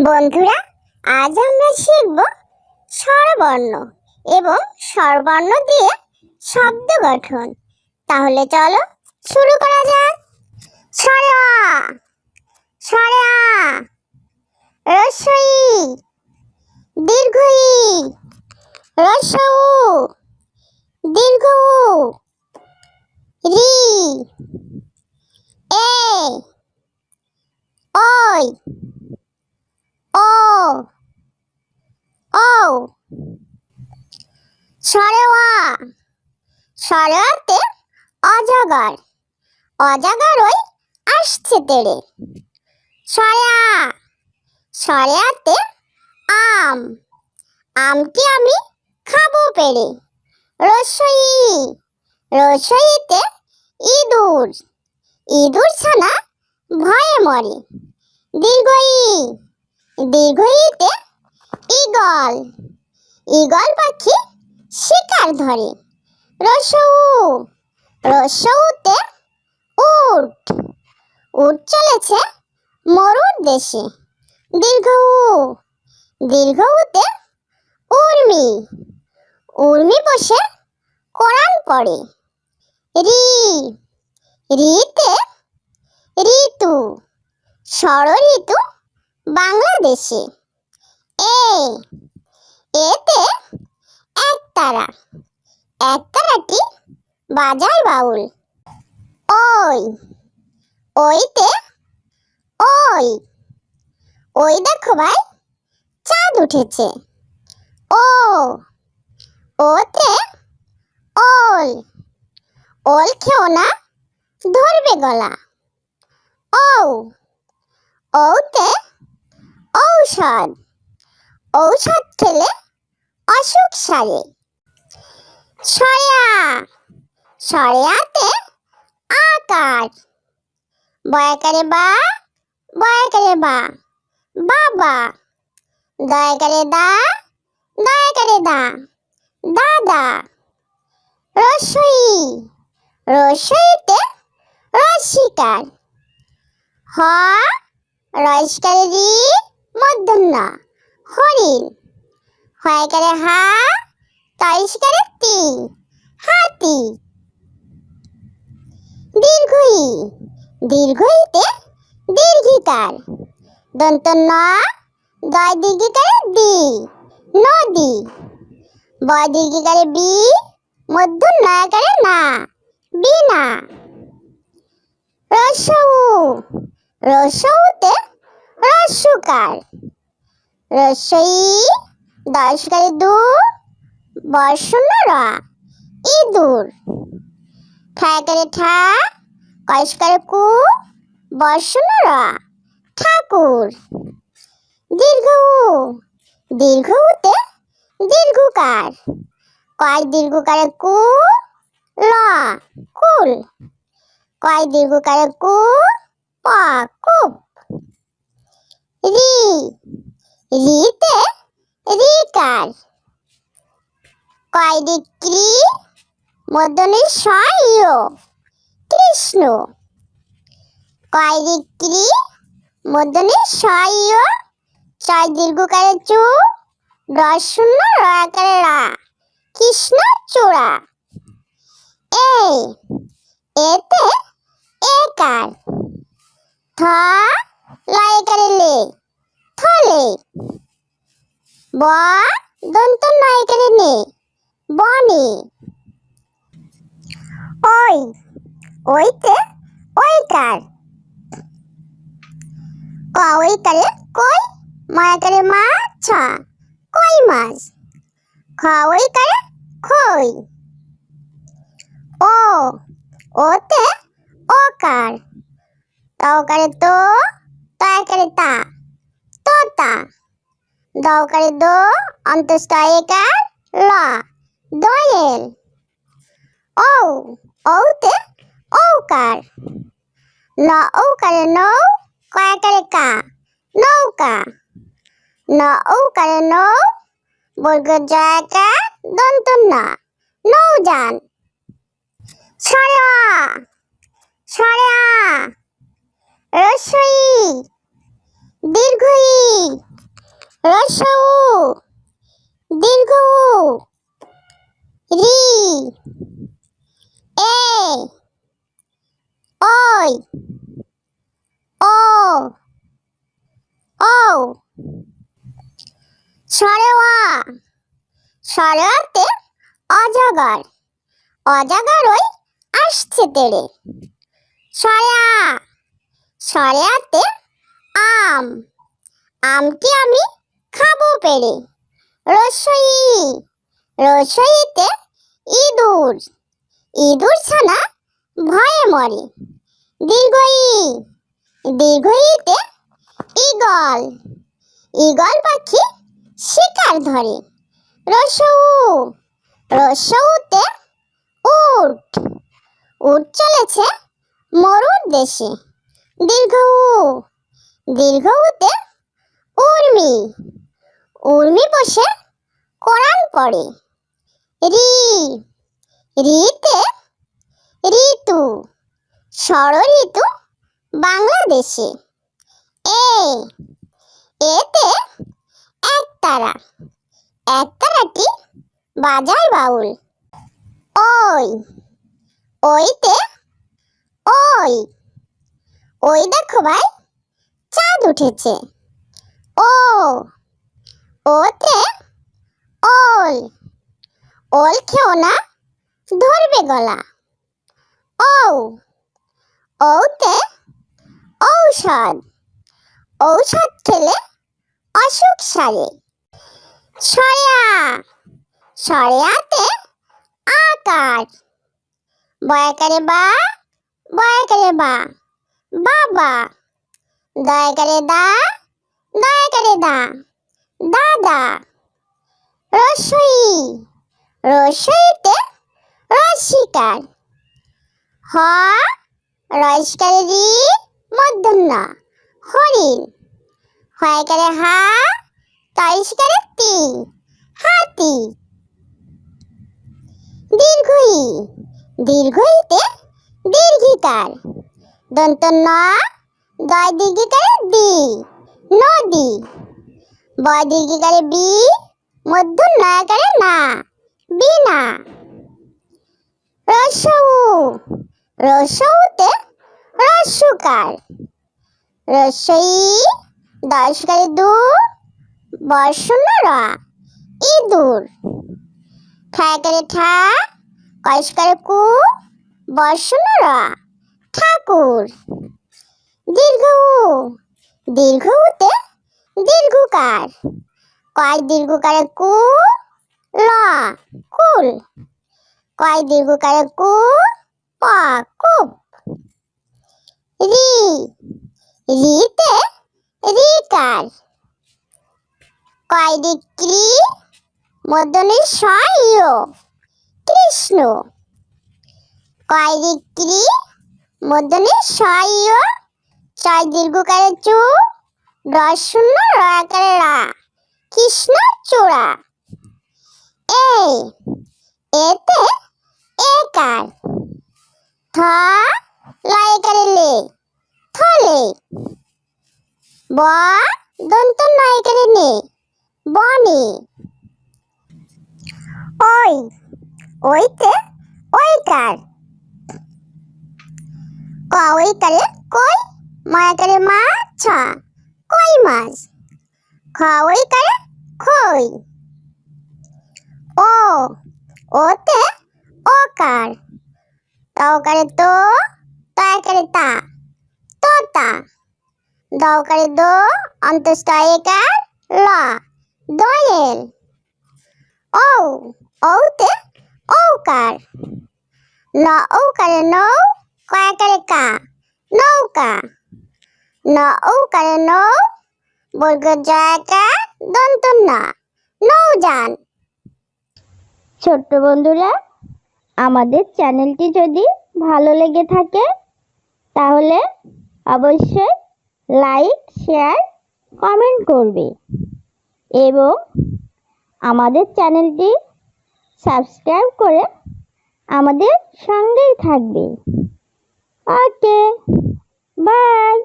বন্ধুরা, আজ আমরা শিখব স্বরবর্ণ এবং স্বরবর্ণ দিয়ে শব্দ গঠন। তাহলে চলো শুরু করা যাক। স্বরে আ, স্বরে আ, রস্বই, দীর্ঘ ই, রস্ব উ, দীর্ঘ উ, রি, এ, ওই, ও, ও। স্বরে ওয়া, স্বরে আতে অজগর, অজগর ওই আসছে তেড়ে। স্বরে আ, স্বরে আতে আম, আমটি আমি খাবো পেড়ে। রস্বই, রস্বইতে ইঁদুর, ইঁদুর ছানা ভয়ে মরে। দীর্ঘ ই, দীর্ঘ ইতে ঈগল, ঈগল পাখি শিকার ধরে। রস্ব উ, রস্ব উতে উট, উট চলেছে মরুর দেশে। দীর্ঘ উ, দীর্ঘ উতে উর্মি, উর্মি বসে কোরআন পড়ে। রি, রিতে ঋতু, ষড় ঋতু বাংলাদেশে। এ, এতে একতারা, একতারাটি বাজায় বাউল। ওই, ওইতে ওই, ওই দেখো ভাই চাঁদ উঠেছে। ও, ওতে ওল, ওল খেও না ধরবে গলা। ও, ওতে ঔষধ, ঔষধ খেলে অসুখ সারে। স্বরে আ, স্বরে আতে আকার, বয়াকারে বা, বয়াকারে বা, বাবা। দয়াকারে দা, দয়াকারে দা, দাদা। রস্বই, রস্বইতে রস্যিকার। হ, রস্যকারে রি, মূর্ধন্য হরিণ। হয়কারে হা, তয়স্কারে তি, হাতি। দীর্ঘ ই, দীর্ঘ ইতে দীর্ঘিকার। দন্ত ন, দয় দীর্ঘিকারে দি, নদী। বয় দীর্ঘিকারে বি, মূর্ধন্য নয়াকারে না, বিনা। রস্ব উ, রস্ব উতে রস্যকার। রস্বই, দয়স্বকারে দু, বর্ষণ্য র, ইঁদুর। ঠায়াকারে ঠা, কয়স্কারে কু, বর্ষণ্য র, ঠাকুর। দীর্ঘ উ, দীর্ঘ উতে দীর্ঘকার। কয় দীর্ঘকারে কু, ল, কুল। কয় দীর্ঘকারে কু, প, কূপ। রি, রিতে রিকার। কয় রিক্রি, মূর্ধন্য স ইয়, কৃষ্ণ। কয় রিক্রি, মূর্ধন্য স ইয়, ছয় দীর্ঘকারে চু, রস্যণ্য রয়াকারে রা, কৃষ্ণ চূড়া। এ, এতে একার। থ, লয়কারে লে, থলে। ব, দন্ত নয়কারে নে, বনে। ওই, ওইতে ওইকার। ক ওইকারে কই, ময়াকারে মা, ছ, কই মাছ। খ ওইকারে খই। ও, ওতে ওকার। তকারে তো, তয়াকারে তা, তোতা। দকারে দো, অন্তস্থ একার, ল, দোয়েল। ও, ওতে ঔকার। ন ঔকারে নৌ, কয়াকারে কা, নৌকা। ন ঔকারে নৌ, বর্গ জয়াকার, দন্ত না, নৌযান। স্বরে আ, স্বরে আ, রস্বই, দীর্ঘ ই, রস্যউ দীর্ঘ উ রি এ ওই ও ও সরেওয়া সরেওয়াতে অজগর অজগরই আসছে তেড়ে সরেয়া সরেয়াতে আম আমটি আমি খাবো পেড়ে রসই রসইতে ইঁদুর ইঁদুর ছানা ভয়ে মরে দীর্ঘই দীর্ঘইতে ঈগল ঈগল পাখি শিকার ধরে রসউ রসউতে উট উট চলেছে মরুর দেশে দীর্ঘউতে উর্মি উর্মি বসে কোরআন পড়ে রি রিতে ঋতু ষড়ঋতু বাংলাদেশে এতে একতারা একতারাটি বাজায় বাউল ওই ওইতে ওই ওই দেখো ভাই চাঁদ উঠেছে ও ওতে ওল ওল খেও না ধরবে গলা ও ওতে ঔষধ ঔষধ খেলে অসুখ সারে সরেয়া সরেয়াতে আকার বয়াকারে বা বয়াকারে বা বাবা দয়াকারে দা দয়াকারে দা দাদা রসই রসইতে রসিকার হ রসকারে রি মূর্ধন্য হরিণ হয়কারে হা তয়স্কারে তি হাতি দীর্ঘই দীর্ঘইতে দীর্ঘিকার দন্ত ন দয় দীর্ঘিকারে দি নদী বয় দীর্ঘিকারে বি মূর্ধন্য নয়াকারে না বিনা রসউ রসউতে রস্যকার রসই দয়স্কারে দু বর্ষণ্য র ইঁদুর ঠায়াকারে ঠা কয়স্কারে কু বর্ষণ্য র ঠাকুর দীর্ঘউতে দীর্ঘকার কয় দীর্ঘকারে কু ল কুল কয় দীর্ঘকারে কু প কুপ রি রিতে রিকার কয় ডিক্রি মধ্যনে সইও কৃষ্ণ কয় ডিক্রি মধ্যনে সইও ছয় দীর্ঘকারে চু রশূন্য রয়াকারে রা কৃষ্ণ চূড়া এতে একার থ লয়কারে লে থলে ব দন্ত নয়কারে নে বনে ওই ওইতে ওইকার ক ওইকারে কই ময়াকারে মাছ কই মাছ খ ওইকারে খই ও ওতে ওকার তকারে তো তয়াকারে তা তোতা দকারে দো অন্তস্থ একার ল দোয়েল ও ওতে ঔকার ন ঔকারে নৌ কয়াকারে কা নৌকা ন ঔকারে নৌ বর্গ জয়াকার দন্ত না নৌযান। ছোট্ট বন্ধুরা, আমাদের চ্যানেলটি যদি ভালো লেগে থাকে তাহলে অবশ্যই লাইক, শেয়ার, কমেন্ট করবে এবং আমাদের চ্যানেলটি সাবস্ক্রাইব করে আমাদের সঙ্গেই থাকবে। ওকে, বাই।